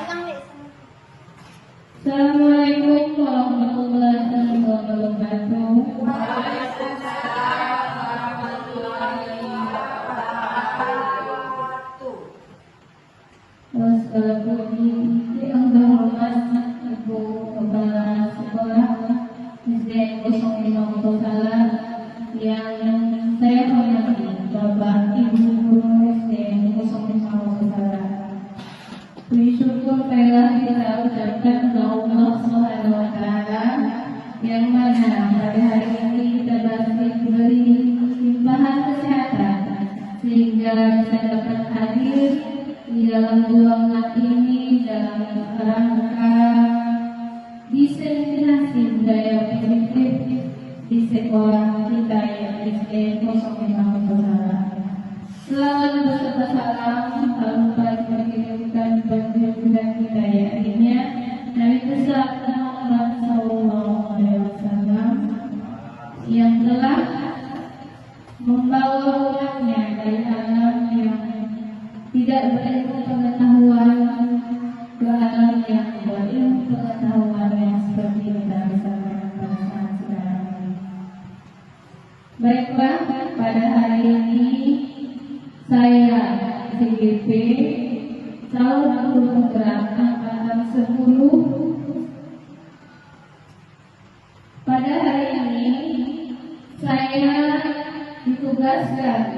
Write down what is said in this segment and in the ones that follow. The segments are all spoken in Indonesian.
Assalamualaikum warahmatullahi wabarakatuh. Yang terhormat Ibu Kepala Sekolah SDN 05 Kotala, yang saya hormati Bapak Ibu Guru SDN 05 Kotala. Puji syukur telah kita ucapkan kepada Allah Subhanahu wa Ta'ala, yang mana pada hari ini kita masih diberi limpahan kesehatan sehingga bisa dapat hadir di dalam ruangan ini dalam rangka diseminasi budaya positif di sekolah kita yang SDN 05 Kotala. Selamat beserta salam tak lupa dikirimkan bagi junjungan kita yang lainnya, Nabi besar Muhammad Sallallahu Alaihi Wasallam, yang telah membawa umatnya dari alam yang tidak berilmu pengetahuan ke alam yang berilmu pengetahuan yang seperti kita bisa pada saat sekarang ini. Baiklah, pada hari ini saya CGP calon guru penggerak angkatan 10. Pada hari ini saya ditugaskan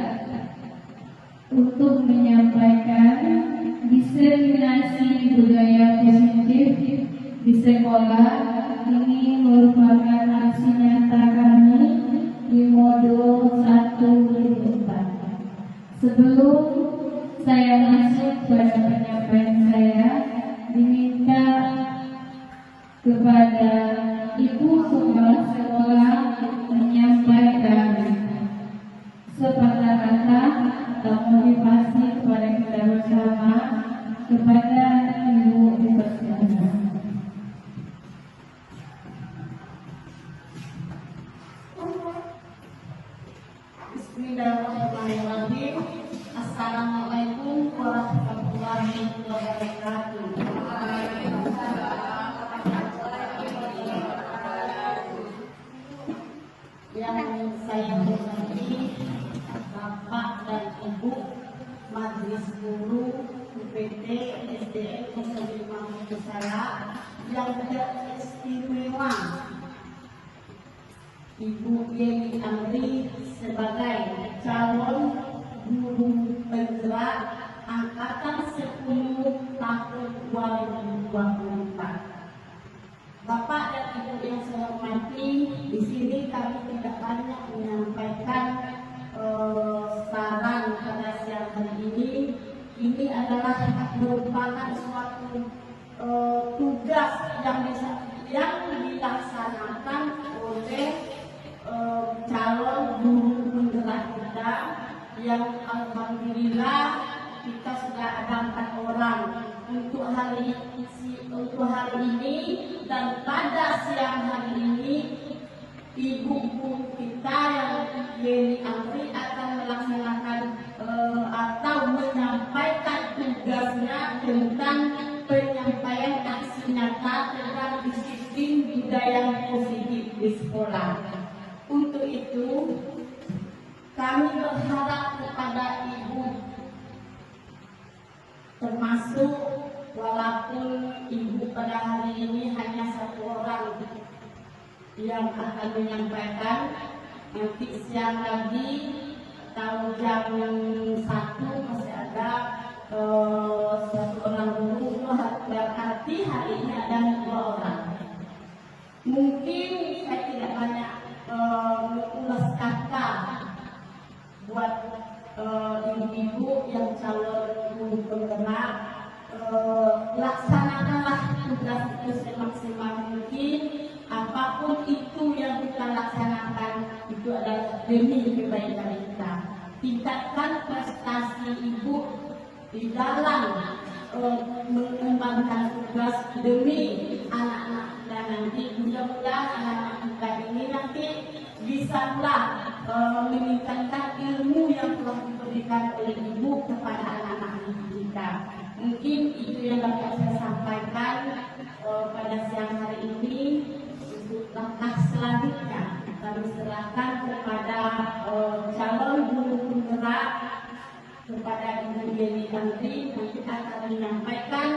untuk menyampaikan diseminasi budaya positif di sekolah. Ini merupakan aksi nyata kami di modul 1/4. Sebelum saya masuk pada penyampaian saya, diminta kepada Ibu Kepala Sekolah menyampaikan sepatah kata atau motivasi kepada kita bersama kepada Ibu dipersilakan. Bismillahirrahmanirrahim. Assalamualaikum warahmatullahi wabarakatuh. Yang saya hormati Bapak dan Ibu Majelis Guru UPT SDN 05 Kotala yang teristimewa, Ibu Yeni Amri sebagai calon guru penggerak angkatan 10 tahun 2024. Bapak dan Ibu yang saya hormati, di sini kami tidak banyak menyampaikan saran pada siang hari ini. Ini adalah merupakan suatu tugas yang dilaksanakan oleh calon guru penggerak kita, yang alhamdulillah kita sudah ada 4 orang untuk hari ini, dan pada siang hari ini Ibu guru kita yang Yeni Amri akan melaksanakan atau menyampaikan tugasnya tentang penyampaian aksi nyata tentang disiplin budaya positif di sekolah. Untuk itu kami berharap kepada Ibu, termasuk walaupun Ibu pada hari ini hanya 1 orang yang akan menyampaikan, nanti siang lagi atau jam 1 masih ada 1 orang guru, berarti hari ini ada 2 orang. Mungkin saya tidak banyak mengulas kata buat ibu-ibu yang calon guru penggerak. Laksanakanlah tugas itu semaksimal mungkin. Apapun itu yang kita laksanakan, itu adalah demi kebaikan kita. Tingkatkan prestasi ibu di dalam mengembangkan tugas demi anak-anak kita nanti. Mudah-mudahan anak-anak kita ini nanti bisalah meningkatkan ilmu yang telah diberikan oleh ibu kepada anak-anak kita. Mungkin itu yang dapat saya sampaikan pada siang hari ini. Untuk langkah selanjutnya kami serahkan kepada calon guru penggerak, kepada Ibu Yeni Andri, nanti akan menyampaikan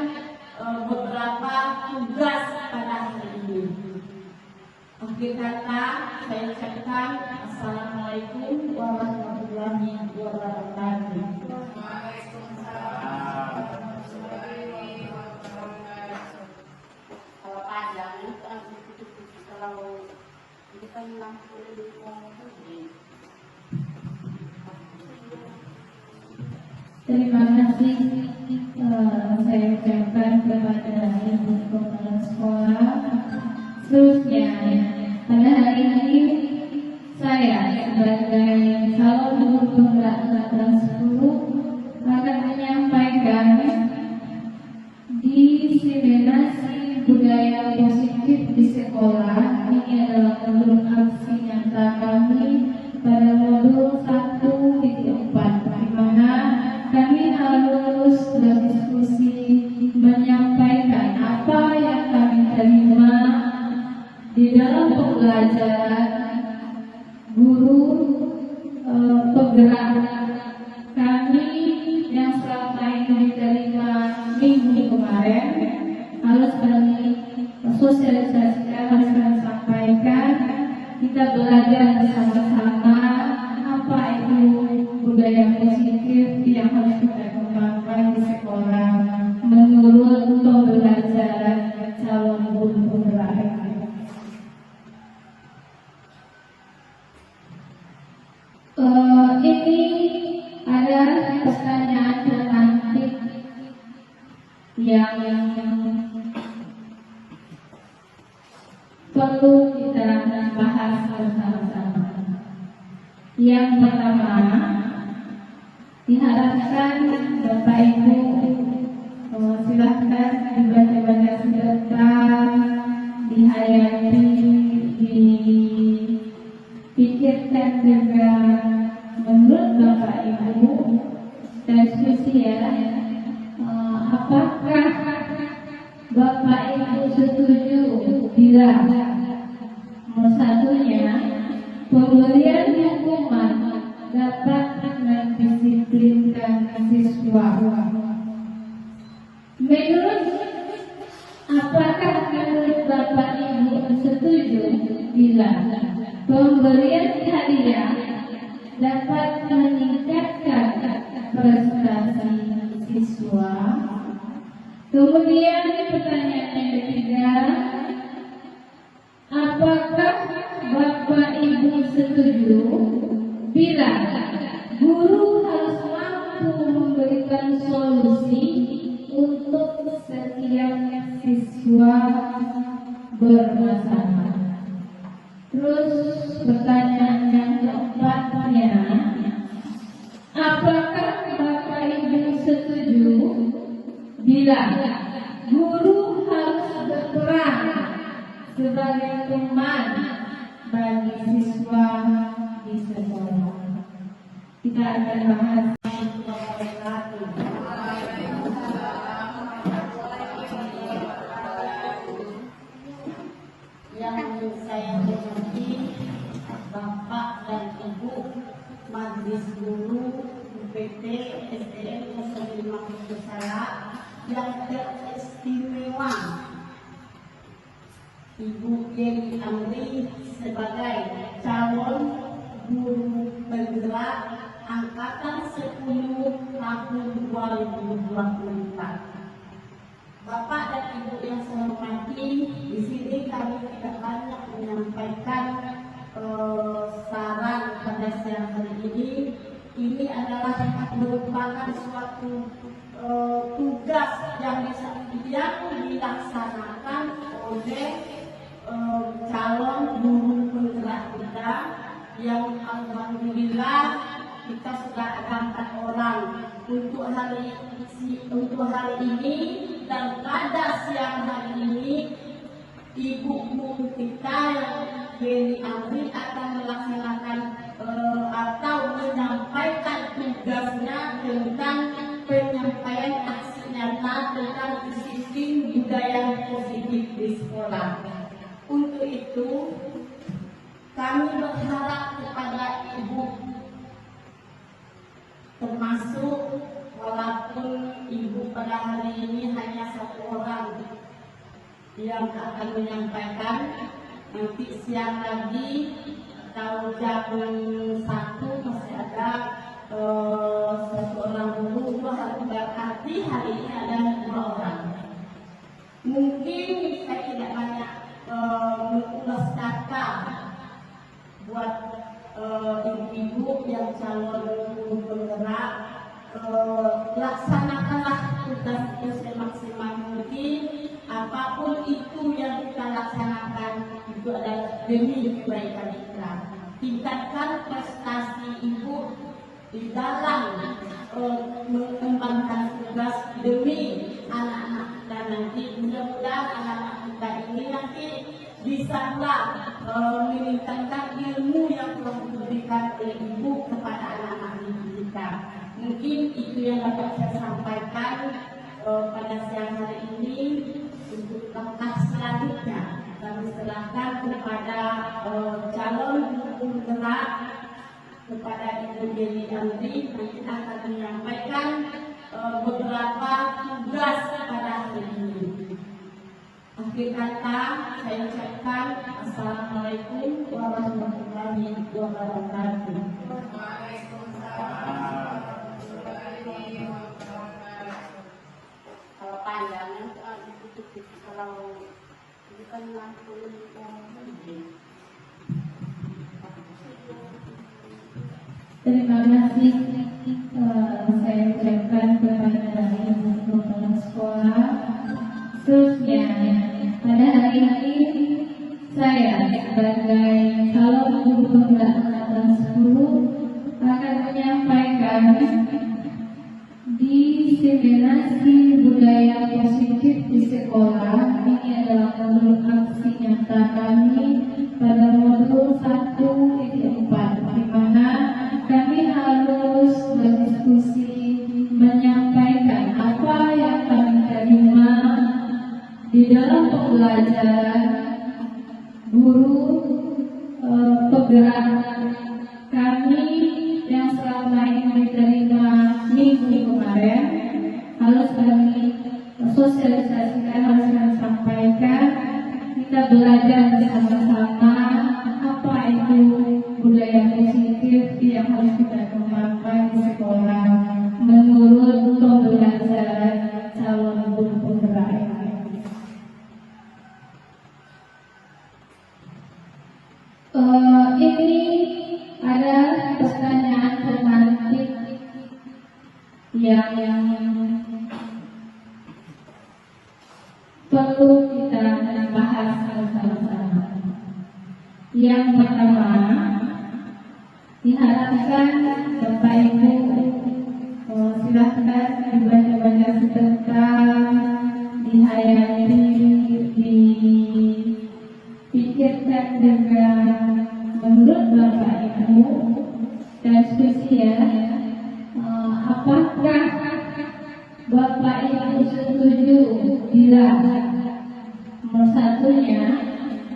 beberapa tugas pada hari ini. Akhir kata saya ucapkan Assalamualaikum warahmatullahi wabarakatuh. Kalau panjang kalau itu kan 60 Terima kasih saya ucapkan kepada Ibu Kepala Sekolah. Seterusnya, pada hari ini saya sebagai calon guru penggerak kelas 10 akan menyampaikan diseminasi budaya positif di sekolah. Ini adalah modul aksi nyata kami pada modul 1.4, di mana kami harus berdiskusi menyampaikan apa yang kami terima di dalam pembelajaran guru penggerak kami yang selama ini diterima minggu kemarin. Harus kami sosialisasikan, harus kami sampaikan. Kita belajar bersama-sama apa itu budaya positif yang harus kita kembangkan di sekolah menurut pembelajaran calon guru penggerak. Ini ada pertanyaan pemantik yang perlu kita bahas bersama-sama. Yang pertama, diharapkan Bapak Ibu silahkan dibaca-baca sebentar, dihayati, dipikirkan juga menurut Bapak Ibu diskusi ya. Apakah Bapak Ibu setuju bila satunya pemberian hukuman dapat mendisiplinkan siswa? Apakah menurut Bapak Ibu setuju bila pemberian hadiah dapat meningkatkan prestasi siswa? Kemudian pertanyaan yang ketiga, apakah Bapak Ibu setuju bila guru harus mampu memberikan solusi untuk setiap siswa bermasalah? Terus pertanyaan yang keempatnya, apakah Bapak Ibu setuju bila guru harus berperan sebagai teman bagi siswa di sekolah? Kita akan bahas. Yang saya hormati Bapak dan Ibu Majelis Guru UPT SDN 05 Kusala yang teristimewa, Ibu Yeni Andri sebagai calon guru penggerak angkatan 10 tahun 2024. Bapak dan Ibu yang saya hormati, di sini kami tidak banyak menyampaikan saran pada siang hari ini. Ini adalah merupakan suatu tugas yang dilaksanakan oleh calon guru penggerak kita, yang alhamdulillah kita sudah ada 4 orang untuk hari ini. Dan pada siang hari ini Ibu guru kita yang Yeni Andri akan melaksanakan atau menyampaikan tugasnya tentang penyampaian aksi nyata sekolah. Untuk itu, kami berharap kepada ibu, termasuk walaupun ibu pada hari ini hanya satu orang yang akan menyampaikan, nanti siang lagi atau jam 1 masih ada satu orang guru, berarti hari ini ada 2 orang. Mungkin saya tidak banyak mengulas kata buat ibu-ibu yang calon guru penggerak, laksanakanlah tugas itu semaksimal mungkin. Apapun itu yang kita laksanakan itu adalah demi kebaikan kita. Tingkatkan prestasi ibu di dalam mengembangkan tugas demi anak-anak kita nanti. Mudah-mudahan anak-anak kita ini nanti bisalah meningkatkan ilmu yang telah diberikan oleh ibu kepada anak-anak kita. Mungkin itu yang dapat saya sampaikan pada siang hari ini. Untuk langkah selanjutnya kami serahkan kepada calon guru penggerak, kepada Ibu Deli Andri, nanti akan menyampaikan beberapa tugas pada hari ini. Akhir kata saya ucapkan Assalamualaikum warahmatullahi wabarakatuh. Kalau pandangan kalau bukan lampu Terima kasih saya ucapkan kepada ibu kepala sekolah. Khususnya pada hari ini saya sebagai calon guru penggerak angkatan 10 akan menyampaikan diseminasi budaya positif di sekolah. Ini adalah modul aksi nyata kami pada modul 1.4, di mana kami harus berdiskusi menyampaikan apa yang kami terima di dalam pembelajaran guru penggerak kami yang selama ini diterima minggu kemarin. Harus kami sosialisasikan, harus kami sampaikan. Kita belajar bersama-sama apa itu budaya positif yang harus kita kembangkan di sekolah menurut pembelajaran calon guru penggerak ini. Ini ada pertanyaan romantik yang perlu kita bahas bersama-sama. Yang pertama, diharapkan Bapak Ibu silahkan dibaca-baca sebentar, dihayati, dipikirkan dengan menurut Bapak Ibu dan diskusi ya. Apakah Bapak Ibu setuju bila nomor satunya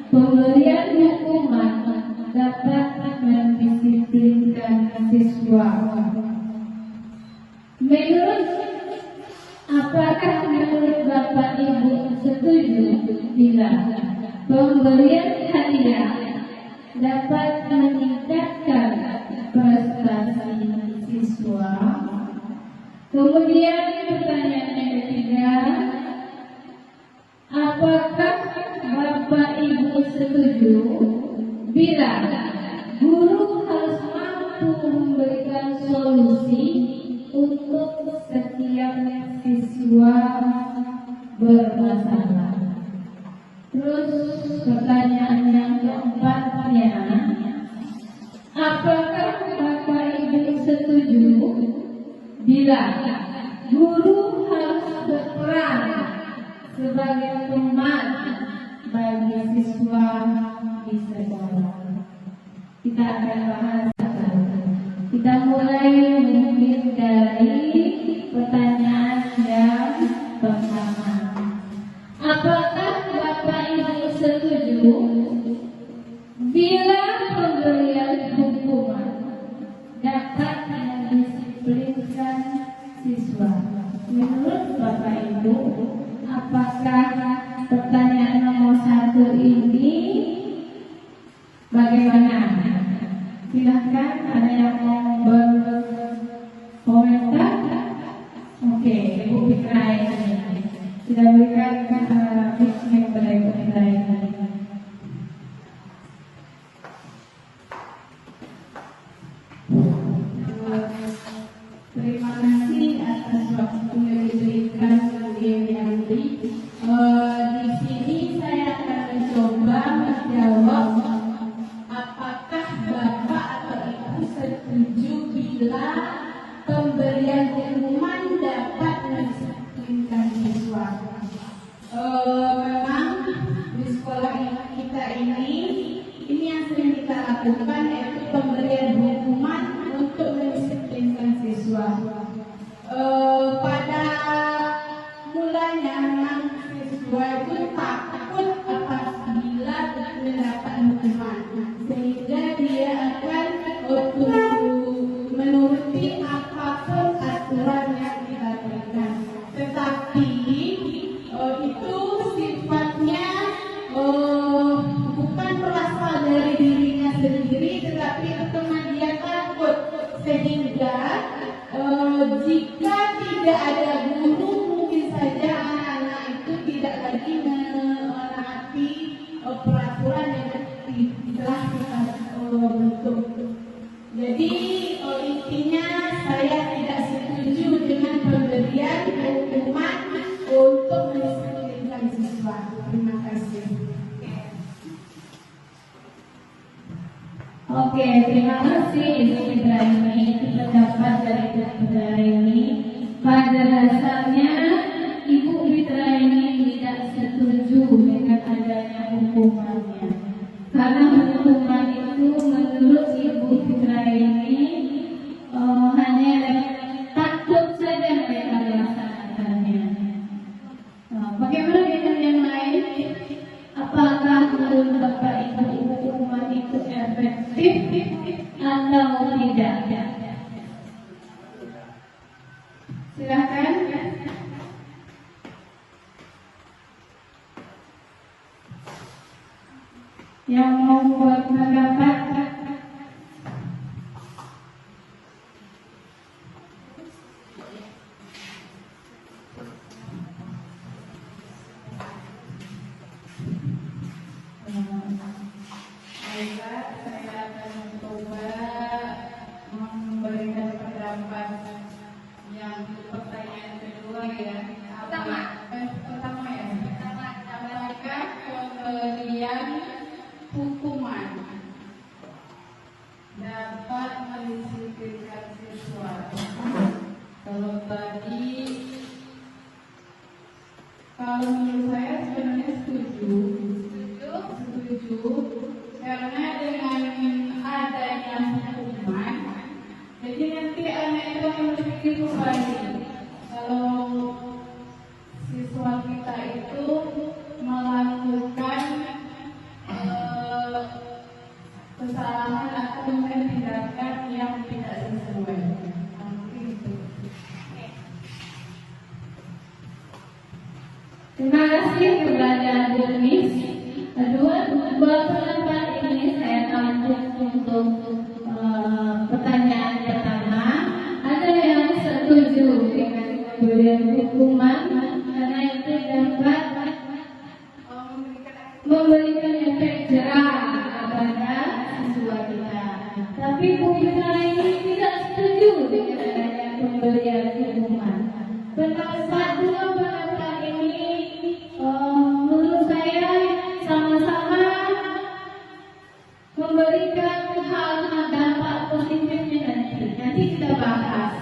pemberian hukuman dapat mendisiplinkan siswa? Apakah menurut Bapak Ibu setuju bila pemberian hadiah dapat meningkatkan prestasi siswa? Kemudian pertanyaan yang ketiga, apakah Bapak Ibu setuju bila guru harus mampu memberikan solusi untuk setiap siswa bermasalah? Terus pertanyaan yang keempatnya, apakah Bapak Ibu setuju bila guru harus berperan sebagai teman bagi siswa di sekolah? Kita akan bahas. Kita mulai mungkin dari pertanyaan yang pertama. Apakah Bapak Ibu bila pemberian hukuman dapat mendisiplinkan siswa. Menurut Bapak Ibu, apakah pertanyaan nomor 1 ini bagaimana? Silahkan, ada yang mau berkomentar? Oke, Ibu Fitra ini sudah berikan mic kepada Ibu Fitra ini. Terima kasih atas waktu yang diberikan kepada Yandri. Di sini saya akan mencoba menjawab apakah Bapak atau Ibu setuju bila pemberian hukuman dapat mendisiplinkan siswa. Memang di sekolah kita ini yang sering kita lakukan yaitu pemberian hukuman untuk mendisiplinkan siswa. Pada mulanya memang siswa itu takut apabila mendapat hukuman, sehingga dia akan menuruti apapun aturan yang kita berikan. Tetapi itu sifatnya bukan berasal dari dirinya sendiri, tetapi karena dia takut, sehingga jika tidak ada guru mungkin saja anak-anak itu tidak lagi menaati peraturan yang telah kita bentuk. Jadi intinya saya tidak setuju dengan pemberian hukuman untuk mendisiplinkan siswa. Terima kasih. Oke, terima kasih Ibu Fitra ini. Pendapat dari Ibu Fitra ini, pada dasarnya Ibu Fitra ini tidak setuju dengan adanya hukumannya, karena hukuman itu menurut Ibu Fitra ini hanya takut saja mereka melaksanakannya. Bagaimana dengan yang lain? Apakah menurut Bapak Ibu hukuman itu efektif atau tidak? Silakan. Yang mau buat pendapat? Baiklah, saya akan mencoba memberikan pendapat yang pertanyaan kedua ya. Pertama ya. Apakah pemberian hukuman dapat mendisiplinkan siswa? Kalau tadi, kalau menurut saya sebenarnya setuju, karena dengan adanya hukuman, jadi nanti anak itu akan berpikir kembali kalau siswa kita itu melakukan kesalahan atau tindakan yang tidak sesuai. Mungkin itu. Terima kasih kepada Burmis. Dua pendapat ini saya tampung untuk pertanyaan pertama. Ada yang setuju dengan pemberian hukuman karena itu dapat memberikan efek jerah kepada siswa kita. Tapi Fitra ini tidak setuju dengan adanya pemberian hukuman. Dua pendapat ini menurut saya sama-sama memberikan hal-hal dampak positifnya nanti kita bahas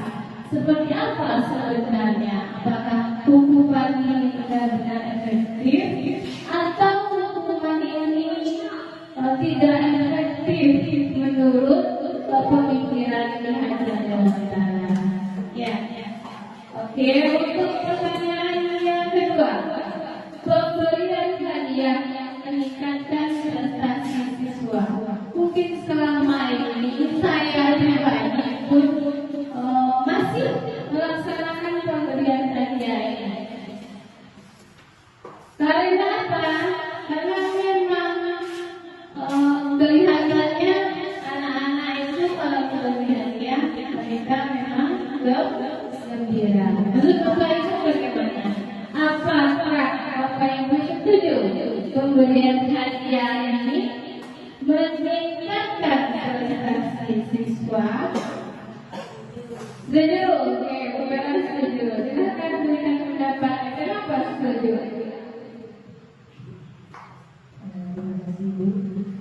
seperti apa sebenarnya, apakah hukuman ini benar-benar efektif atau hukuman ini tidak efektif menurut pemikiran Hajar Dewantara. Ya. Oke, untuk pertanyaan yang kedua, pemberian hadiah meningkatkan prestasi siswa. Mungkin selama ini saya pribadi pun masih melaksanakan pemberian hadiah ini. Karena apa? Karena memang kelihatannya anak-anak itu kalau diberi hadiah mereka memang gembira. Menurut Bapak Ibu bagaimana? Apakah Bapak Ibu setuju pemberian hadiah ini meningkatkan prestasi siswa? Setuju? Oke, bukan setuju. Silakan berikan pendapat. Kenapa setuju?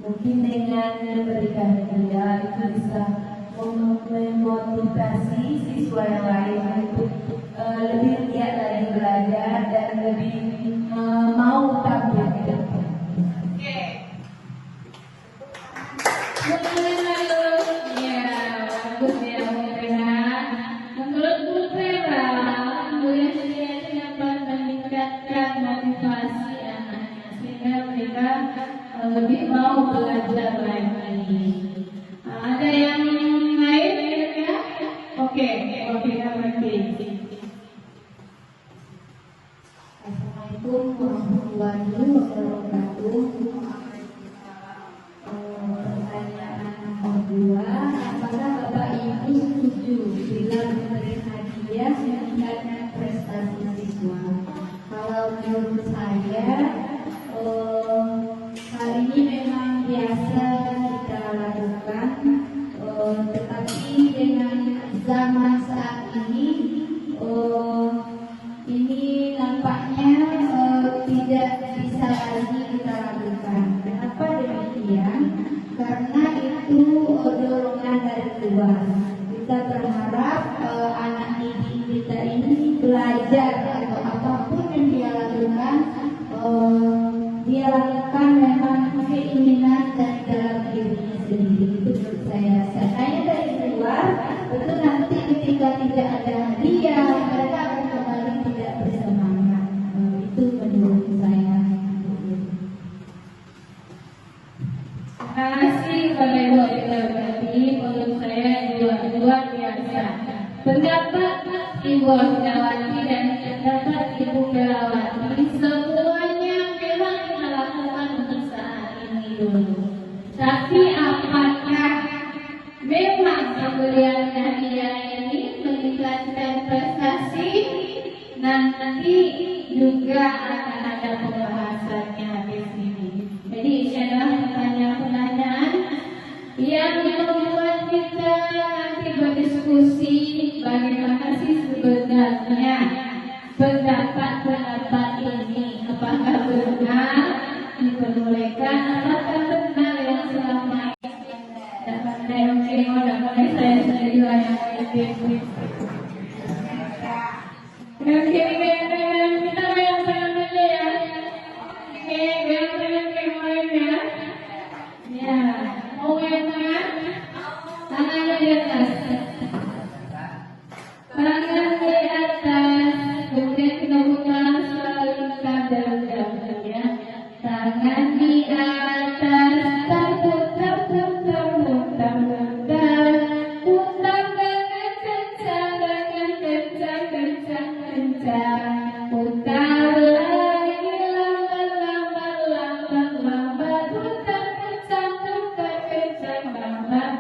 Mungkin dengan memberikan hadiah itu bisa memotivasi siswa yang lain untuk lebih giat lagi belajar dan lebih mau tampil ke depan. Menurut Bu Vera, pemberian hadiah itu dapat meningkatkan motivasi anak-anak sehingga mereka lebih mau belajar lagi. Ada yang lain kira-kira? Oke, mengerti. Assalamualaikum warahmatullahi wabarakatuh. Pertanyaan nomor 2, apakah Bapak Ibu setuju bila memberi hadiah meningkatkan prestasi siswa? Kalau menurut saya, hal ini memang biasa kita lakukan, tetapi dengan zaman saat ini nampaknya tidak bisa lagi kita lakukan. Kenapa demikian? Karena itu dorongan dari luar. Kita berharap anak didik kita ini belajar atau apapun yang dia lakukan, dia lakukan memang keinginan dari dalam dirinya sendiri. Itu menurut saya. Seandainya dari luar, itu nanti ketika tidak ada hadiah, mereka akan kembali tidak bersemangat. Itu menurut saya. Terima kasih Bapak Ibu. Berarti menurut saya luar biasa. Pendapat Ibu Asnawati dan pendapat Ibu Perawati semuanya memang kita lakukan untuk saat ini dulu. Tapi apakah memang pemberian hadiah ini meningkatkan prestasi? Nanti juga akan ada pembahasannya di sini. Jadi ini adalah pertanyaan-pertanyaan yang membuat kita nanti berdiskusi bagaimana sih sebenarnya pendapat ini, apakah benar diperbolehkan, apakah benar yang selama ini dapat saya sendiri yang kita bayang-bayang aja ya. Oke, bayang-bayang kemarin ya. Ya, mau yang tangan? Tangannya di atas. Tangan di atas. Kemudian kita putar selingkar dalam ya. Tangan di atas. Putar dengan kencang, putar lagi lambat, putar kencang, lambat,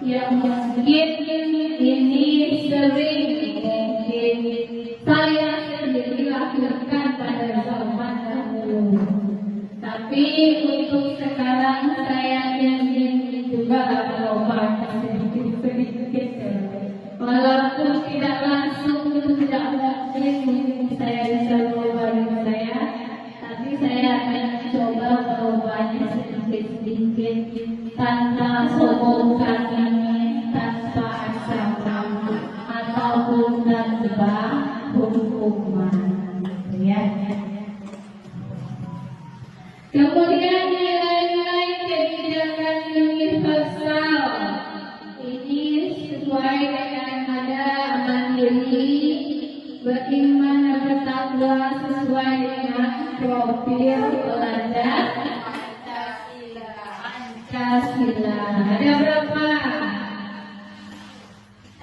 yang mungkin ini sering mungkin saya sendiri lakukan pada zaman dahulu. Tapi untuk sekarang saya ingin juga berubah sedikit-sedikit. Walaupun tidak langsung, tidak mungkin saya bisa berubah diri saya, tapi saya akan coba berubahnya sedikit-sedikit tanpa sombongkan ini, tanpa ancaman ataupun tanpa hukuman, ya. Kemudian nilai-nilai kebijakan universal ini sesuai dengan ada mandiri, beriman dan bertakwa sesuai dengan profil pelajar Pancasila. Ada berapa?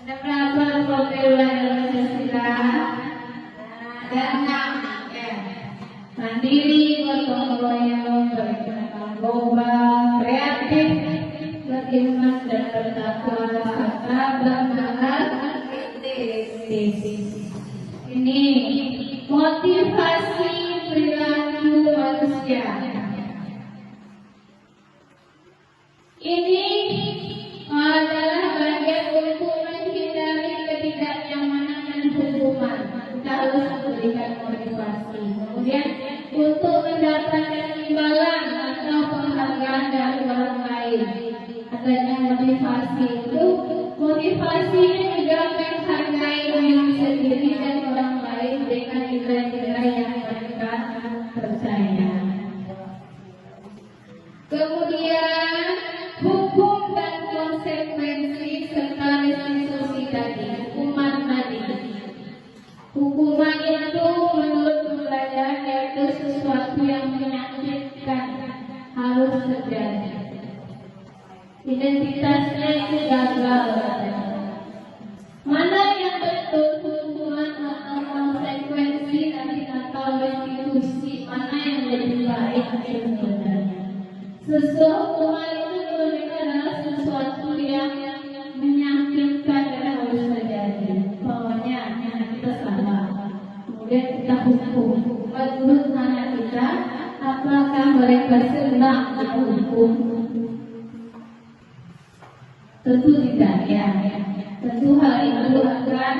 Ada berapa profil pelajar Pancasila? Ada 6. Ya. Mandiri, gotong royong, berkenan lomba, kreatif, beriman dan bertakwa, serta bermanfaat kritis. Ini motivasi perilaku manusia. Ini adalah bagian untuk menghindari ketidaknyamanan dan hukuman. Kita harus memberikan motivasi. Kemudian untuk mendapatkan imbalan atau penghargaan dari orang lain, adanya motivasi itu, motivasinya juga menghargai diri sendiri dan orang lain dengan nilai-nilai yang mereka percaya. Kemudian hukum dan konsekuensi serta restitusi tadi, hukuman tadi. Hukuman itu menurut pembelajaran yaitu sesuatu yang menyakitkan, harus terjadi. Identitasnya itu gagal. Mana yang betul, hukuman atau konsekuensi atau restitusi, mana yang lebih baik sebenarnya? Hukuman itu adalah sesuatu yang menyakitkan dan harus terjadi. Pokoknya kita salah, kemudian kita hukum. Menurut anak kita, apakah mereka senang dihukum? Tentu tidak, ya. Tentu hal itu akan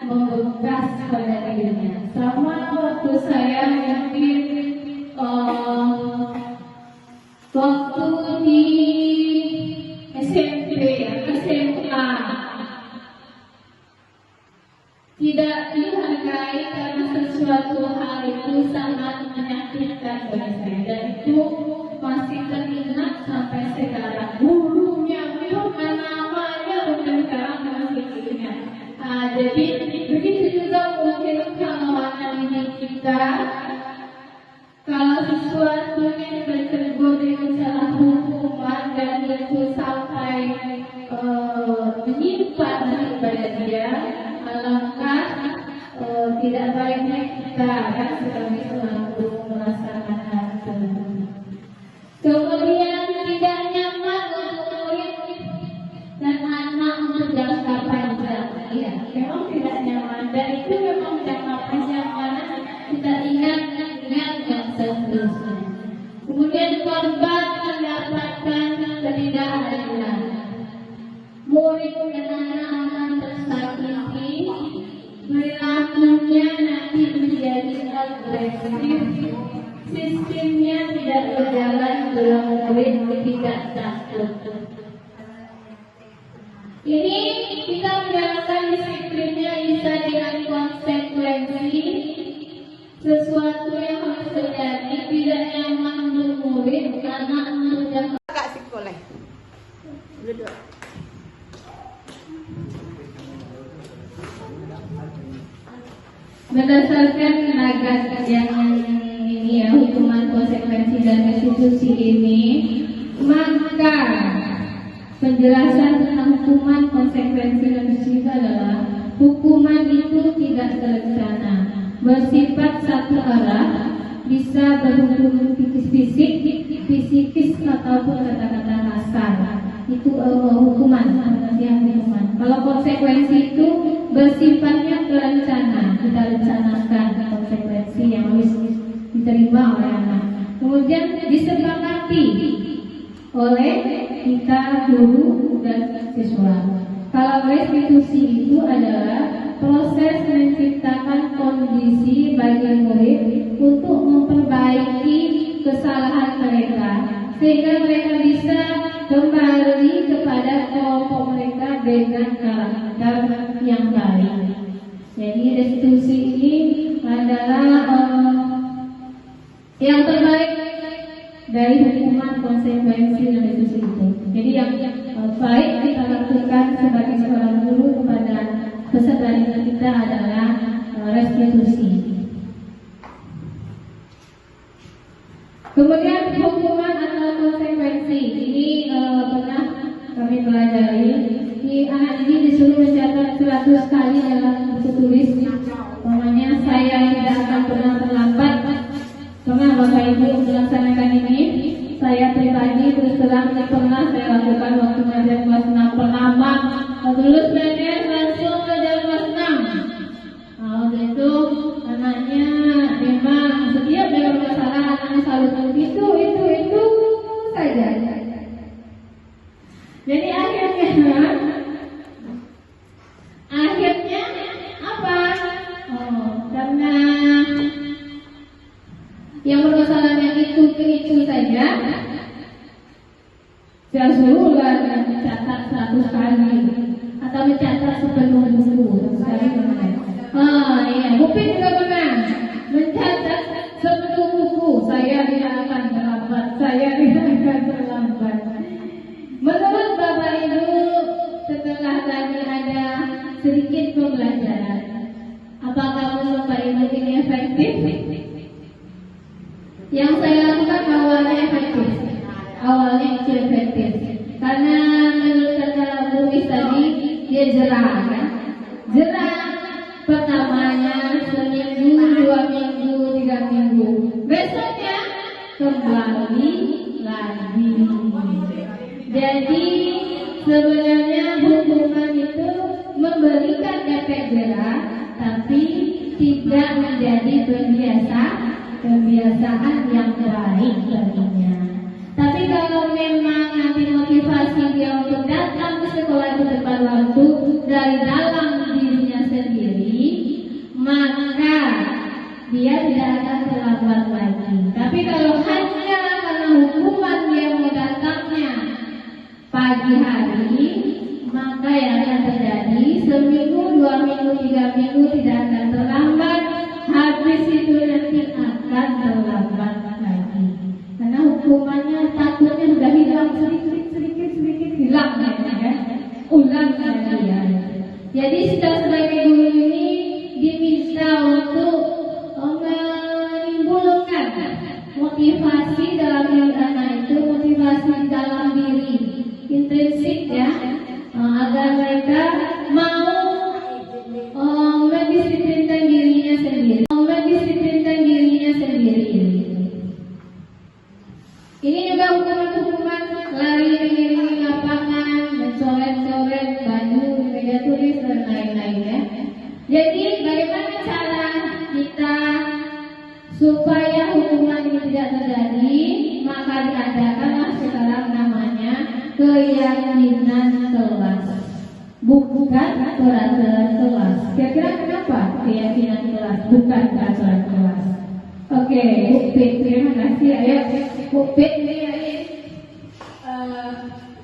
membekas pada dirinya. Sama waktu saya mungkin waktu di SMP, SMA, tidak dihargai karena sesuatu hal itu sangat menyakitkan bagi saya, dan itu masih teringat sampai sekarang. Gurunya bukan namanya, bukan sekarang masih ingat. Jadi begitu juga mungkin kalau anak didik kita, kalau sesuatu yang berkategori salah hukuman dan itu sampai menyimpan pada dia, alangkah tidak baiknya kita kan sebagai seorang guru merasakan hal tersebut. Kemudian tidak nyaman untuk murid dan anak untuk jangka panjang. Ya, memang tidak nyaman, dan itu memang jangka panjang karena kita ingat dan seterusnya. Kemudian korban mendapatkan ketidakadilan. Murid dan anak-anak tersakiti, perilakunya nanti menjadi agresif, sistemnya tidak berjalan kalau murid tidak takut. Ini kita menjalankan disiplinnya bisa dengan konsekuensi. Sesuatu yang harus terjadi tidak nyaman untuk murid karena untuk jangka. Agak sekolah. Duduk. Berdasarkan agak yang ini ya, hukuman konsekuensi dan restitusi ini, maka penjelasan tentang hukuman konsekuensi dan restitusi adalah hukuman itu tidak terencana, bersifat satu arah, bisa berhubungan fisikis ataupun kata-kata kasar. Itu hukuman. konsekuensi itu bersifatnya terencana, kita rencanakan konsekuensi yang harus diterima oleh anak. Kemudian disepakati oleh kita guru dan siswa. Kalau restitusi itu adalah proses menciptakan kondisi bagi murid untuk memperbaiki kesalahan mereka sehingga mereka bisa kembali kepada kelompok mereka dengan karakter yang baik. Jadi restitusi ini adalah yang terbaik dari hukuman konsekuensi dan restitusi itu. Jadi yang baik kita lakukan sebagai seorang guru kepada peserta didik kita adalah restitusi. Kemudian hukuman atau konsekuensi ini pernah kami pelajari. Anak ini disuruh mencatat 100 kali dalam buku tulis. Namanya saya tidak akan pernah terlambat. Pernah Bapak Ibu melaksanakan ini? Saya pribadi terus terang pernah saya lakukan waktu mengajar kelas 6 pertama. Lulus PNS langsung mengajar kelas 6. Waktu itu anaknya memang setiap ada masalah anaknya selalu itu saja. Jadi akhirnya apa? Karena yang bermasalah yang itu saja, saya suruh mencatat 100 kali atau mencatat sepenuh buku sekali benar. Iya, Bupin juga pernah mencatat sepenuh buku. Saya tidak akan terlambat. Menurut Bapak Ibu, setelah tadi ada sedikit pembelajaran, apakah menurut Bapak Ibu ini efektif? Yang saya lakukan awalnya itu efektif karena menurut kata Bu Wis tadi dia jerah kan? Jerah pertamanya seminggu, 2 minggu, 3 minggu, besoknya kembali lagi. Jadi sebenarnya hukuman itu memberikan efek jerah tapi tidak menjadi kebiasaan yang baik baginya. Tapi kalau memang nanti motivasi dia untuk datang ke sekolah itu tepat waktu dari dalam dirinya sendiri, maka dia tidak akan terlambat lagi. Tapi kalau hanya karena hukuman dia mau datangnya pagi hari, maka yang akan terjadi seminggu, 2 minggu, 3 minggu tidak akan terlambat. Habis itu nanti akan terlambat lagi. Karena hukumannya takutnya sudah hilang sedikit hilang ya. Ulang lagi ya. Jadi kita sebagai guru ini diminta untuk menimbulkan motivasi dalam diri anak itu, motivasi dalam diri intrinsik ya, agar mereka mau mendisiplinkan dirinya sendiri. Ini juga hukuman lari keliling lapangan, mencoret-coret baju, meja tulis dan lain-lain ya. Jadi bagaimana cara kita supaya hukuman ini tidak terjadi? Maka diadakanlah sekarang namanya keyakinan kelas, bukan peraturan kelas. Kira-kira kenapa keyakinan kelas bukan peraturan kelas? Oke, Bu Pit, terima kasih. Ayo, Bu Pit.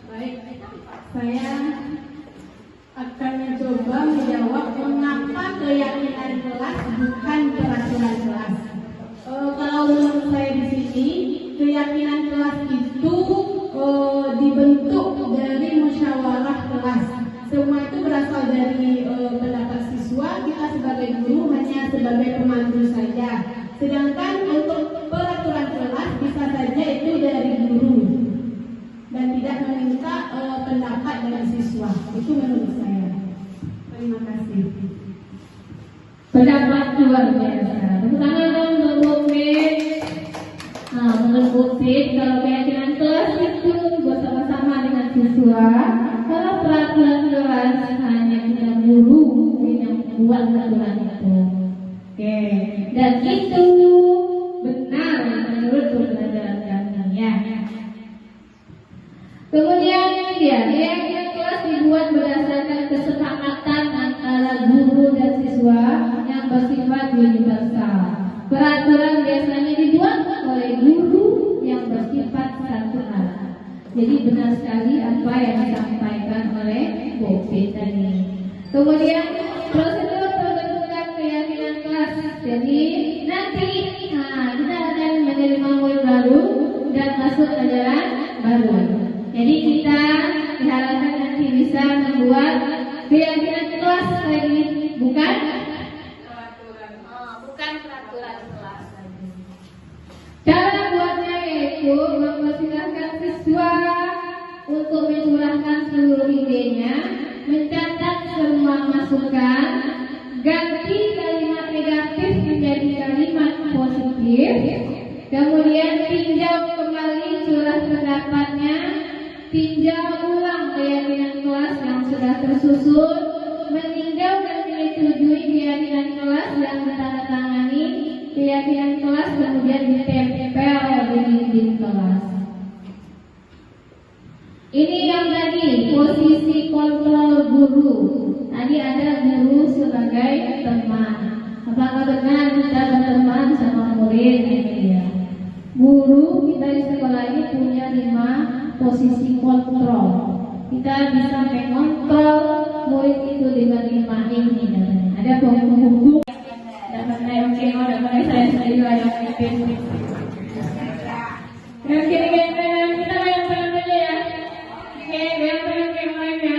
Baik, saya akan mencoba menjawab mengapa keyakinan kelas bukan peraturan kelas. Kalau menurut saya di sini, keyakinan kelas itu dibentuk dari musyawarah kelas. Semua itu berasal dari pendapat siswa. Kita sebagai guru hanya sebagai pemandu saja. Sedangkan untuk peraturan kelas bisa saja itu dari guru dan tidak meminta pendapat dari siswa. Itu menurut saya. Terima kasih. Pendapat luar biasa. Tepuk tangan dong untuk Bu Pit. Menurut Bu Pit, kalau keyakinan kelas itu bersama-sama dengan siswa. Kalau peraturan kelas hanya buat aturan itu. Oke, dan itu benar menurut pembelajaran kami ya. Kemudian keyakinan kelas dibuat berdasarkan kesepakatan antara guru dan siswa yang bersifat universal. Peraturan biasanya dibuat oleh guru yang bersifat satu arah. Jadi benar sekali apa yang disampaikan oleh Bopi tadi. Kemudian prosedur pembentukan keyakinan kelas. Jadi nanti kita akan menerima murid baru dan masuk ajaran baru. Jadi kita diharapkan nanti bisa membuat keyakinan kelas lagi, bukan peraturan kelas. Cara buatnya yaitu mempersilahkan siswa untuk mencurahkan seluruh idenya, mencatat semua masukan, ganti kalimat negatif menjadi kalimat positif, kemudian tinjau kembali curah pendapatnya, tinjau ulang keyakinan kelas yang sudah tersusun, meninjau dan menyetujui keyakinan kelas yang ditandatangani, keyakinan kelas kemudian ditempel di dinding kelas. Ini yang tadi posisi kontrol guru. Tadi ada guru sebagai teman. Apakah benar kita berteman sama murid? Ya. Guru kita di sekolah ini punya 5 posisi kontrol. Kita bisa mengontrol murid itu dengan 5 ini. Ada penghubung, dapat saya kemo, dapat saya sendiri yang memimpin. Yang kiri-kiri kita yang aja ya. Oke, yang kemonya.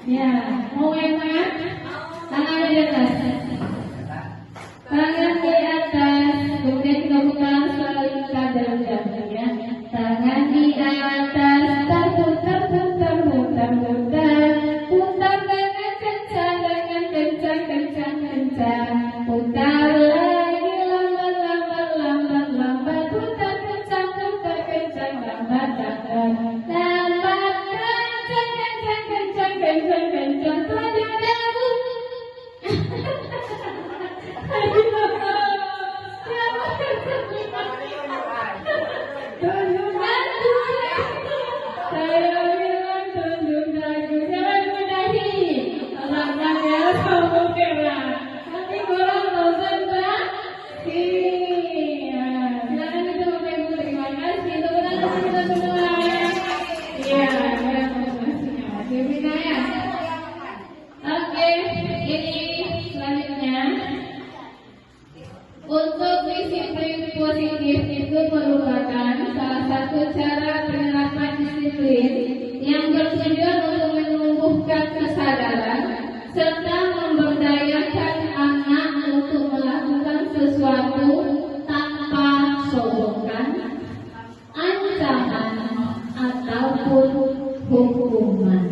Ya, mau yang mana? Tangannya di atas. Tangan di atas, kemudian kita buka selingkar dalam jambul ya. Tangan di atas, putar dengan kencang, putar lagi lambat, putar kencang, lambat, kencang, tunjuk dagu. Untuk disiplin positif itu merupakan salah satu cara penerapan disiplin yang bertujuan untuk menumbuhkan kesadaran serta memberdayakan anak untuk melakukan sesuatu tanpa sogokan, ancaman ataupun hukuman.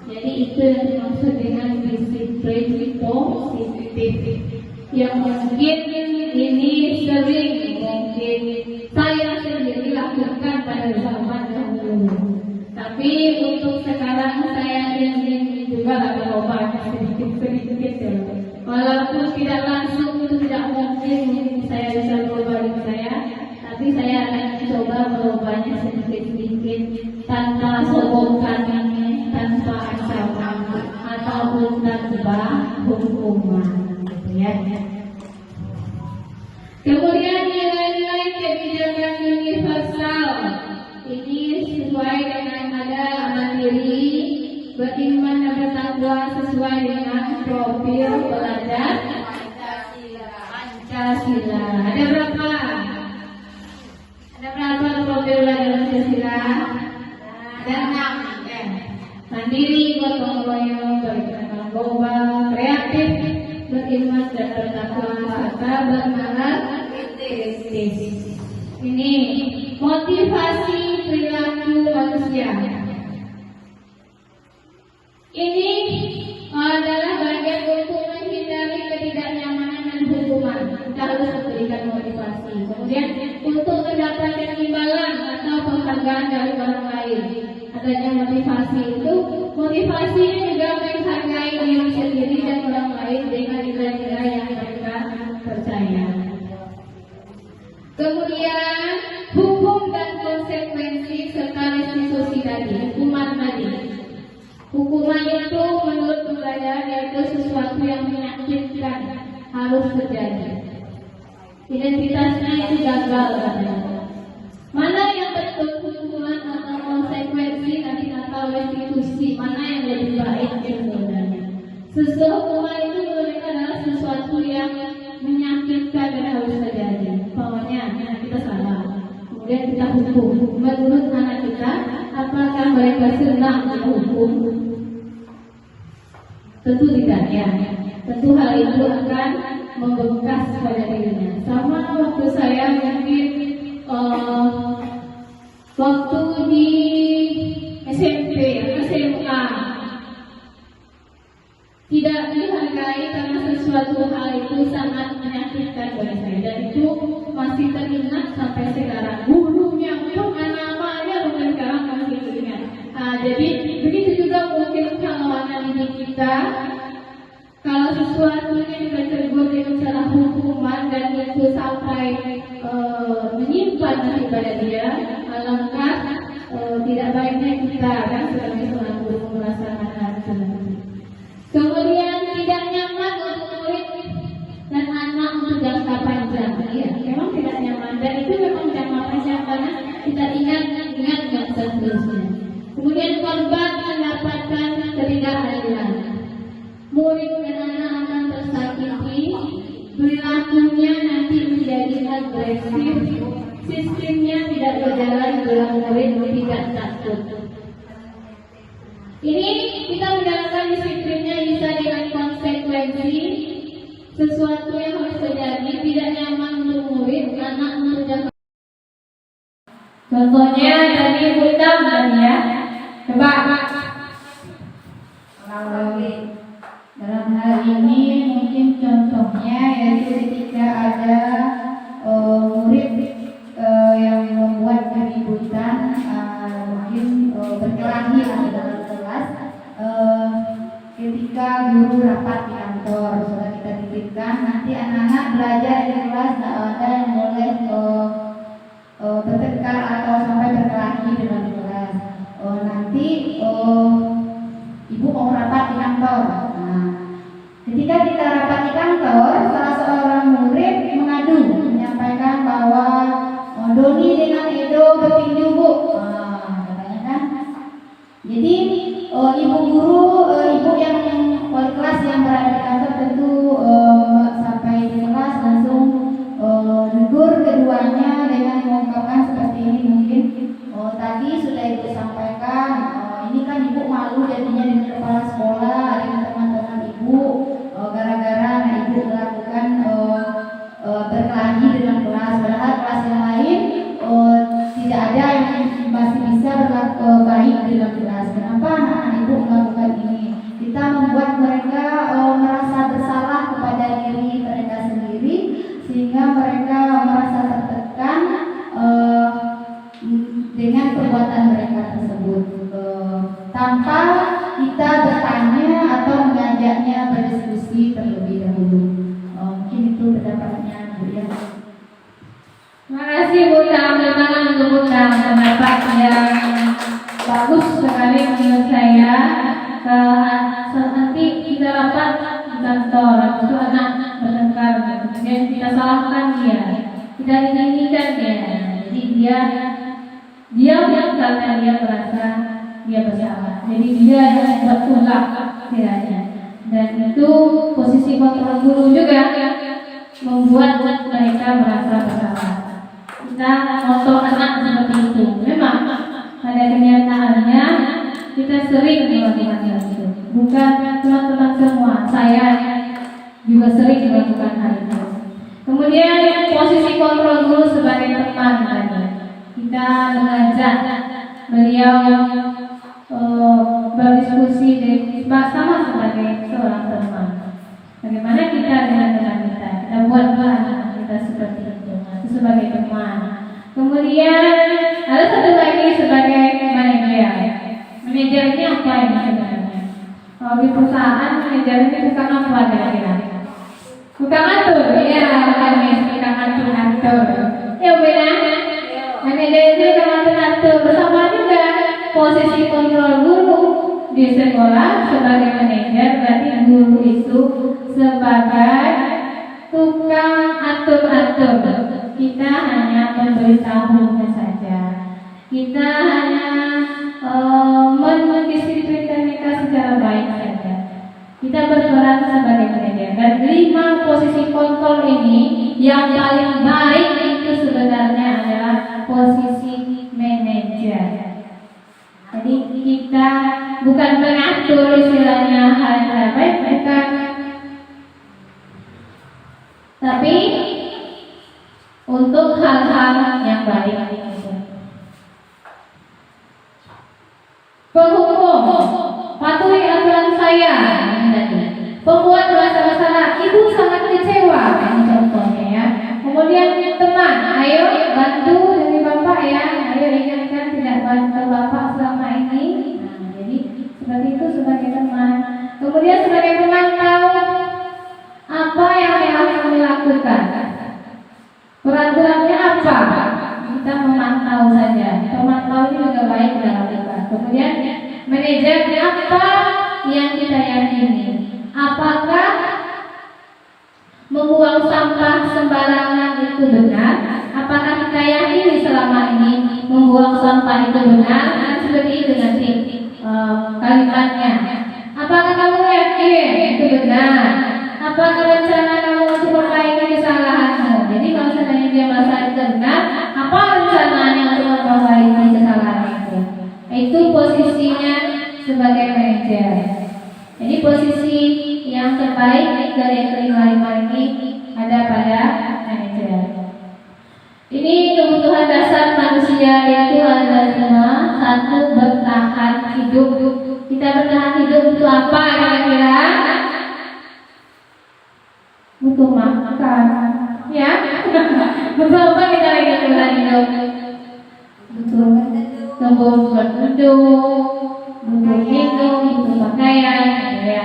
Jadi itu yang dimaksud dengan disiplin positif. Yang mungkin ini sering saya sendiri lakukan pada zaman dahulu. Tapi untuk sekarang saya ingin juga berubah sedikit. Walaupun tidak langsung itu tidak mungkin saya bisa berubah diri saya, tapi saya akan coba berubahnya sedikit tanpa sogokan, tanpa ancaman ataupun tanpa hukuman. Ya. Kemudian nilai-nilai kebijakan universal ini sesuai dengan ada mandiri, beriman dan bertakwa sesuai dengan profil pelajar Pancasila. Ada berapa profil pelajar Pancasila? Ada 6. Mandiri, gotong royong, beriman global, kreatif, beriman dan bertakwa serta bernalar kritis. Ini motivasi perilaku manusia. Ini adalah bagian untuk menghindari ketidaknyamanan dan hukuman. Kita harus memberikan motivasi. Kemudian untuk mendapatkan imbalan atau penghargaan dari orang lain. Adanya motivasi itu, motivasinya juga menghargai diri sendiri dan orang lain. baik dengan nilai-nilai yang mereka percaya. Kemudian hukum dan konsekuensi serta restitusi tadi, hukuman tadi. Hukuman itu menurut kebudayaan yaitu sesuatu yang menyakitkan harus terjadi. Identitasnya itu gagal katanya. Mana yang betul hukuman atau konsekuensi nanti atau restitusi, mana yang lebih baik sebenarnya? Hukuman itu mereka adalah sesuatu yang menyakitkan dan harus terjadi. Pokoknya kita salah, kemudian kita hukum. Menurut anak kita, apakah mereka senang dihukum? Tentu tidak ya. Tentu hal itu akan membekas pada dirinya. Sama waktu saya mungkin waktu di SMP, SMA tidak dihargai karena sesuatu hal itu sangat menyakitkan bagi saya dan itu masih teringat sampai sekarang. Gurunya pun namanya sampai sekarang masih teringat. Jadi begitu juga mungkin kalau anak didik kita, kalau sesuatunya kita tegur dengan cara hukuman dan itu sampai menyimpan nanti pada dia, alangkah tidak baiknya kita kan sebagai seorang guru merasakan hal seperti. Kemudian tidak nyaman untuk murid dan anak untuk jangka panjang. Iya, memang tidak nyaman dan itu memang jangka panjang karena kita ingat dan seterusnya. Kemudian korban mendapatkan ketidakadilan. Murid dan anak akan tersakiti, perilakunya nanti menjadi agresif, sistemnya tidak berjalan dalam murid tidak takut. Ini kita menjalankan disiplinnya bisa dengan konsekuensi sesuatu yang harus terjadi tidak nyaman untuk murid, anak untuk jangka. Contohnya tadi hutang dan ya, coba dalam hal ini mungkin contohnya yaitu ketika ada murid yang membuat keributan, mungkin berkelahi dalam kelas, ketika guru rapat di kantor sudah kita titipkan nanti anak-anak belajar di kelas tidak ada yang boleh bertengkar atau sampai berkelahi dalam kelas. Nanti ibu mau rapat di kantor. Ketika kita rapat di kantor, salah seorang murid mengadu, menyampaikan bahwa Doni dengan Edo bertinju bu, katanya kan. Jadi ibu guru, ibu yang wali kelas yang berada di kantor tentu sampai di kelas langsung negur keduanya dengan mengungkapkan seperti ini mungkin. Tadi sudah ibu sampaikan, ini kan ibu malu jadinya dengan kepala sekolah, dengan teman-teman ibu. Gara-gara ibu melakukan berkelahi dengan kelas, padahal kelas yang lain tidak ada yang masih bisa berlaku baik dalam kelas. Kenapa anak-anak ibu melakukan ini? Kita membuat mereka merasa bersalah kepada diri mereka sendiri sehingga mereka merasa tertekan dengan perbuatan mereka tersebut tanpa kita bertanya atau mengajaknya berdiskusi terlebih dahulu. Mungkin itu pendapatnya Bu ya. Terima kasih Bu Tam, tangan untuk Bu Tam, pendapat yang bagus sekali menurut saya. Nanti kita rapat di kantor, itu anak bertengkar, kemudian kita salahkan dia, kita inginkan dia, jadi dia karena dia merasa dia bersalah, jadi dia yang berulah kiranya, dan itu posisi kontrol guru juga membuat mereka merasa bersalah. Kita kontrol anak seperti itu, memang pada kenyataannya kita sering melakukan hal itu, bukan teman-teman semua, saya juga sering melakukan hal itu. Kemudian posisi kontrol guru sebagai teman tadi, kita mengajak beliau berdiskusi bersama sebagai seorang teman. Bagaimana kita dengan teman kita buat anak kita seperti itu sebagai teman. Kemudian ada satu lagi sebagai manajer. Manajer ini apa ini sebenarnya? Kalau di perusahaan manajer ini bukan apa kira-kira? Bukan atur, ya, bukan atur. Ya benar. Manajer itu bukan atur. Bersama juga posisi kontrol guru di sekolah sebagai manajer, berarti guru itu sebagai tukang atur-atur. Kita hanya memberitahunya saja. Kita hanya mendisiplinkan mereka secara baik saja. Kita berperan sebagai manajer. Dan 5 posisi kontrol ini yang paling baik itu sebenarnya adalah posisi manajer. Jadi kita bukan mengatur istilahnya hal yang tidak baik, bukan, tapi untuk hal-hal yang baik. Penghukum, patuhi aturan saya. Pembuat merasa bersalah, ibu sangat kecewa. Ini contohnya ya. Kemudian teman, ayo bantu dari bapak ya. Ayo ingatkan tidak bantu bapak selama ini. Nah, jadi seperti itu sebagai teman. Kemudian sebagai pemantau, apa yang harus kami lakukan? Peraturannya apa? Kita memantau saja. Pemantau ini juga baik dalam kita. Kemudian manajer, apa yang kita yakini? Apakah membuang sampah sembarangan itu benar? Apakah kita yakini selama ini membuang sampah itu benar? Nah, seperti itu nanti kalimatnya. Apakah kamu yakin itu benar? Apakah rencana kamu untuk memperbaiki kesalahanmu? Jadi kalau seandainya dia merasa itu benar, apa rencananya untuk memperbaiki kesalahan itu? Itu posisinya sebagai manajer. Jadi posisi yang terbaik dari yang kelima ini ada pada manajer. Ini kebutuhan dasar manusia itu adalah semua. Satu, bertahan hidup. Kita bertahan hidup itu apa kira-kira? Butuh makan, ya? Butuh apa kita lagi bertahan hidup? Butuh tempat duduk, butuh minum, butuh pakaian, ya.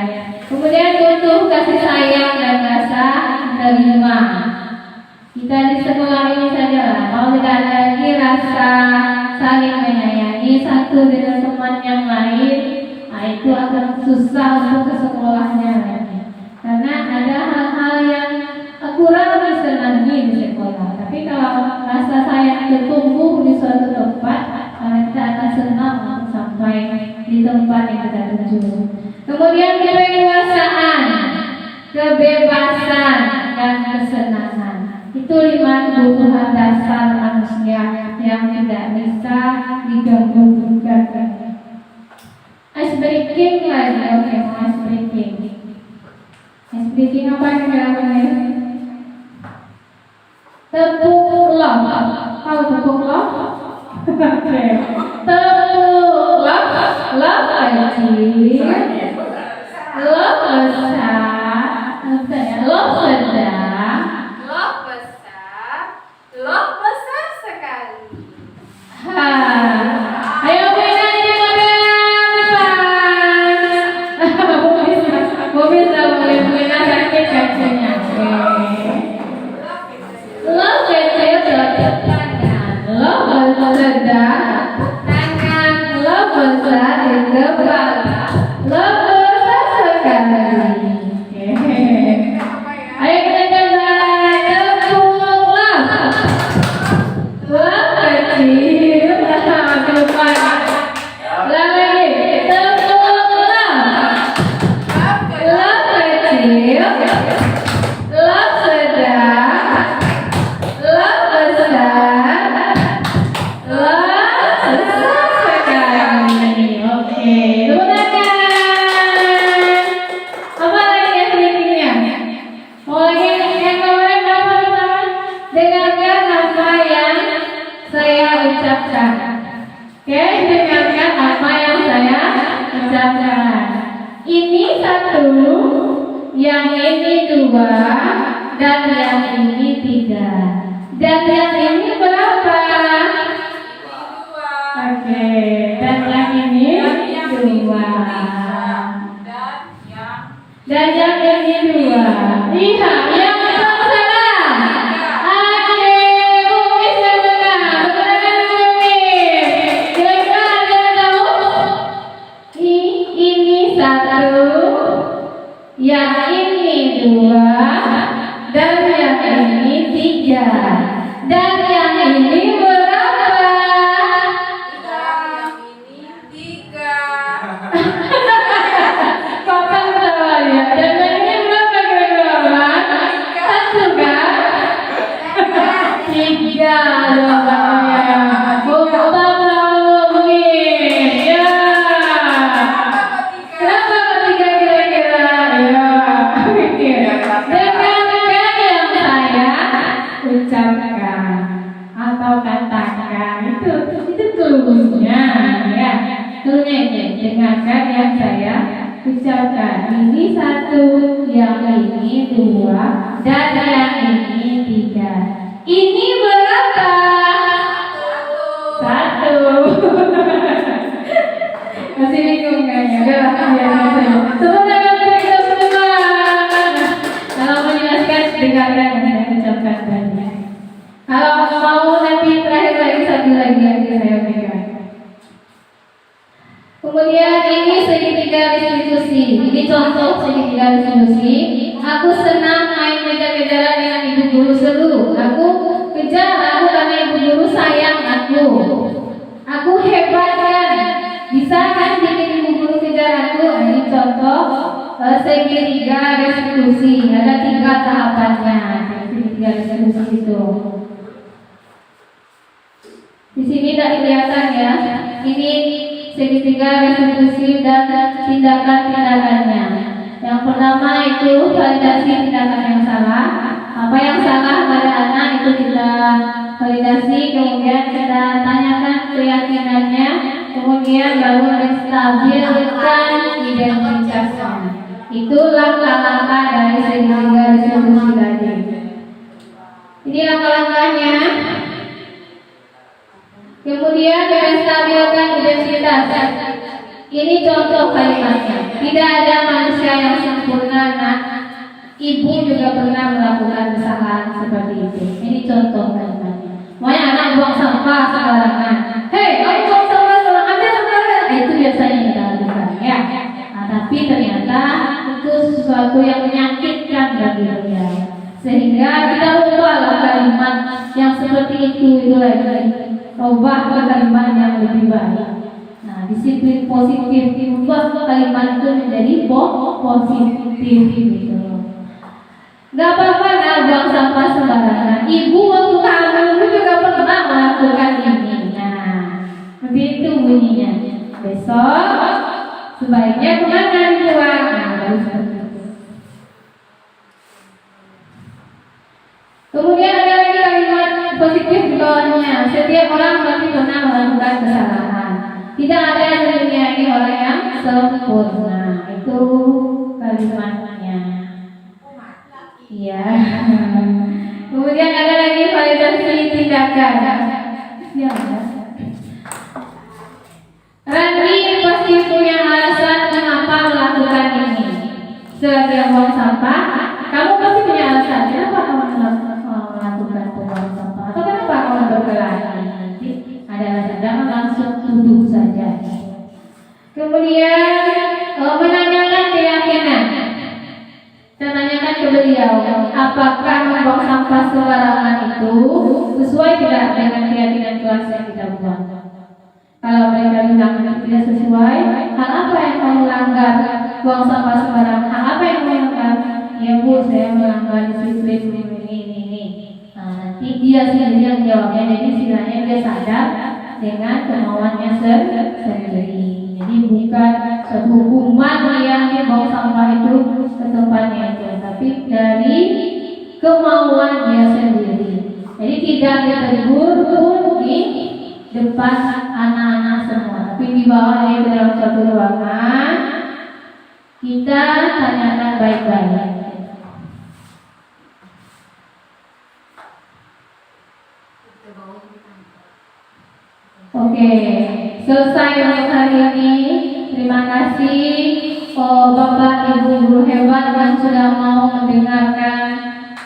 Kemudian butuh kasih sayang dan rasa terima. Kita di sekolah ini saja lah, kalau tidak ada lagi rasa saling menyayangi satu dengan teman yang lain, nah itu akan susah untuk ke sekolahnya lagi. Karena ada hal-hal yang kurang disenangi di sekolah. Tapi kalau rasa sayang itu tumbuh di suatu tempat, kita akan senang untuk sampai di tempat yang kita tuju. Kemudian keleluasaan, kebebasan, dan kesenangan. Itu 5 kebutuhan dasar manusia yang tidak bisa diganggu-gugat. Ice breaking lagi, oke, ice breaking. Ice breaking apa yang dilakukan? Tepuk love. Tahu tepuk love? Oke. Tepuk love, love kecil, love besar, love sedang, Love besar, love besar sekali. Ayo berikan di depan. Mobil boleh sakit kakinya. Love kecil tepuk tangan, love sedang tangan, love besar di kepala, love besar sekali. Ayo kita coba tepuk love. Love kecil, depan. Lagi tepuk love. Love kecil, love sedang, love besar, love besar sekali. Oke, tepuk tangan. Apa lagi yang berikutnya? Oh, yang kemarin apa teman-teman? Dengarkan apa yang saya ucapkan. Oke, dengarkan apa yang saya ucapkan. Ini 1, yang ini 2, dan yang ini 3. Dan yang ini berapa? Oke, dan yang ini 2. Dan Dan yang ini 2. Iya, yang salah. Oke, Umis yang benar. Benar Umis. Kira-kira ada yang tahu? Ini 1, yang ini 2, dan yang ini 3. Dan yang ini berapa? Yang ini 3. Kapan tahu ya? Dan yang ini berapa kira-kira? 1 kan? 3 dong ya. Bukan mungkin. Ya. Kenapa 3 kira-kira? Ya. Dengan yang saya ucapkan atau katakan itu cluenya ya. Cluenya ini dengarkan yang saya ucapkan. Ini 1, yang ini 2, dan yang ini 3. Ini berapa? 1. Masih bingung kan ya? Udah lah, biar saja. Sebentar kita semua. Kalau menjelaskan dengarkan yang saya ucapkan tadi. Kalau mau nanti terakhir lagi 1 lagi saya pegang. Kemudian ini segitiga distribusi. Ini contoh segitiga distribusi. Aku senang main kejar-kejaran dengan ibu guru seru. Aku kejar karena ibu guru sayang aku. Aku hebat kan? Bisa kan bikin ibu guru kejar aku? Ini contoh segitiga distribusi. Ada 3 tahapannya. Segitiga distribusi itu. Di sini tidak kelihatan ya. Ini segitiga distribusi dan tindakan-tindakannya. Yang pertama itu validasi tindakan yang salah. Apa yang salah pada anak itu kita validasi, kemudian kita tanyakan keyakinannya, kemudian baru menstabilkan identitasnya. Itu langkah-langkah dari segitiga distribusi tadi. Ini langkah-langkahnya. Kemudian menstabilkan identitas. Ini contoh kalimatnya. Tidak ada manusia yang sempurna. Nah, ibu juga pernah melakukan kesalahan seperti itu. Ini contoh kalimatnya. Makanya anak buang sampah sembarangan. Hei, kamu buang sampah sembarangan, ambil sembarangan. Itu biasanya kita lakukan, ya. Nah, tapi ternyata itu sesuatu yang menyakitkan bagi dia. Sehingga kita ubahlah kalimat yang seperti itu lagi. Ubah ke kalimat yang lebih baik. Nah, disiplin positif, ubah kalimat itu menjadi positif gitu. Gak apa-apa nah buang sampah sembarangan. Ibu waktu hamil juga pernah melakukan ini. Nah, begitu bunyinya. Besok sebaiknya kemana dibuang? Nah, baru seperti itu. Kemudian ada lagi kalimat positif di bawahnya. Setiap orang pasti pernah melakukan kesalahan. Tidak ada di dunia ini orang yang sempurna. Itu kalimatnya. Iya. Kemudian ada lagi validasi tindakan. Ya. Randy pasti punya alasan mengapa melakukan ini. Selagi buang sampah, kamu pasti punya alasan. Kenapa kamu melakukan pembuangan sampah? Atau kenapa kamu berkelahi? Nanti ada alasan. Jangan langsung tuduh saja. Kemudian menanyakan keyakinan. Saya tanyakan ke beliau, apakah membuang sampah sembarangan itu sesuai tidak dengan keyakinan kelas yang kita buat? Kalau mereka bilang tidak sesuai, hal apa yang kamu langgar? Buang sampah sembarangan, hal apa yang kamu langgar? Ya Bu, saya melanggar disiplin ini. Nah, nanti dia sendiri yang jawabnya. Jadi istilahnya dia sadar dengan kemauannya sendiri. Jadi bukan suatu hukuman yang dia buang sampah itu ke tempatnya itu, tapi dari kemauan dia sendiri. Jadi tidak ditegur pun di depan anak-anak semua, tapi di bawah dia dalam satu ruangan kita tanyakan baik-baik. Oke, selesai untuk hari ini. Terima kasih. Bapak Ibu guru hebat yang sudah mau mendengarkan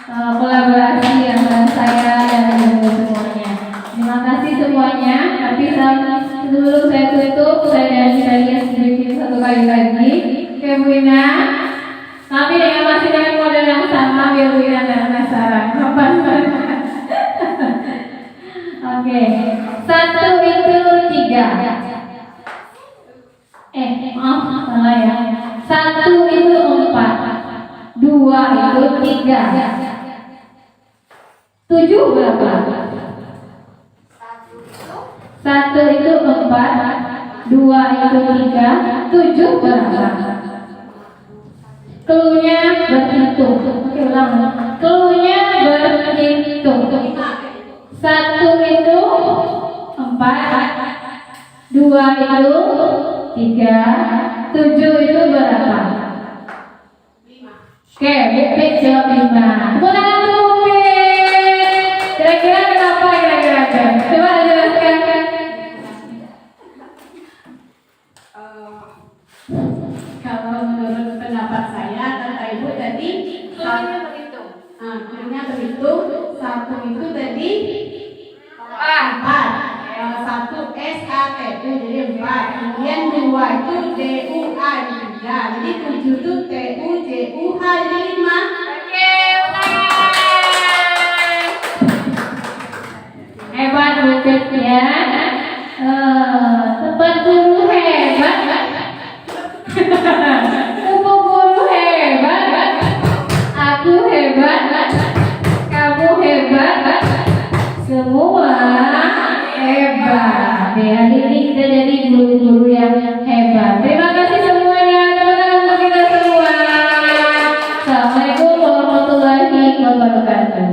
kolaborasi antara saya dan ibu semuanya. Terima kasih semuanya. Tapi sebelum saya tutup, saya lihat sedikit satu kali lagi. Oke, Bu Ina. Kami masih dengan model yang sama biar Bu Ina tidak penasaran. Oke, 1 itu 3. Maaf, salah ya. 1 itu 4, 2 itu 3, 7 berapa? 1 itu 4, 2 itu 3, 7 berapa? Cluenya berhitung. Oke, ulang. Cluenya berhitung. 1 itu 4, 2 itu 3, 7 itu berapa? 5. Oke, Bupik jawab 5. Tepuk tangan untuk Bupik. Kira-kira kenapa kira-kira? Coba jelaskan. Kalau menurut pendapat saya kata ibu tadi cluenya berhitung. Cluenya berhitung. 1 itu tadi 4. 1 SATU jadi 4. Kemudian 2 itu DUA 3. Jadi 7 itu TUJUH jadi 5. Oke, Hebat Bupik ya. Tempat guru hebat. Tempat guru hebat. Aku hebat. Kamu hebat. Semua hebat. Ya, ini kita jadi guru-guru yang hebat. Terima kasih semuanya. Teman-teman untuk kita semua. Assalamualaikum warahmatullahi wabarakatuh.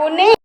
Unik.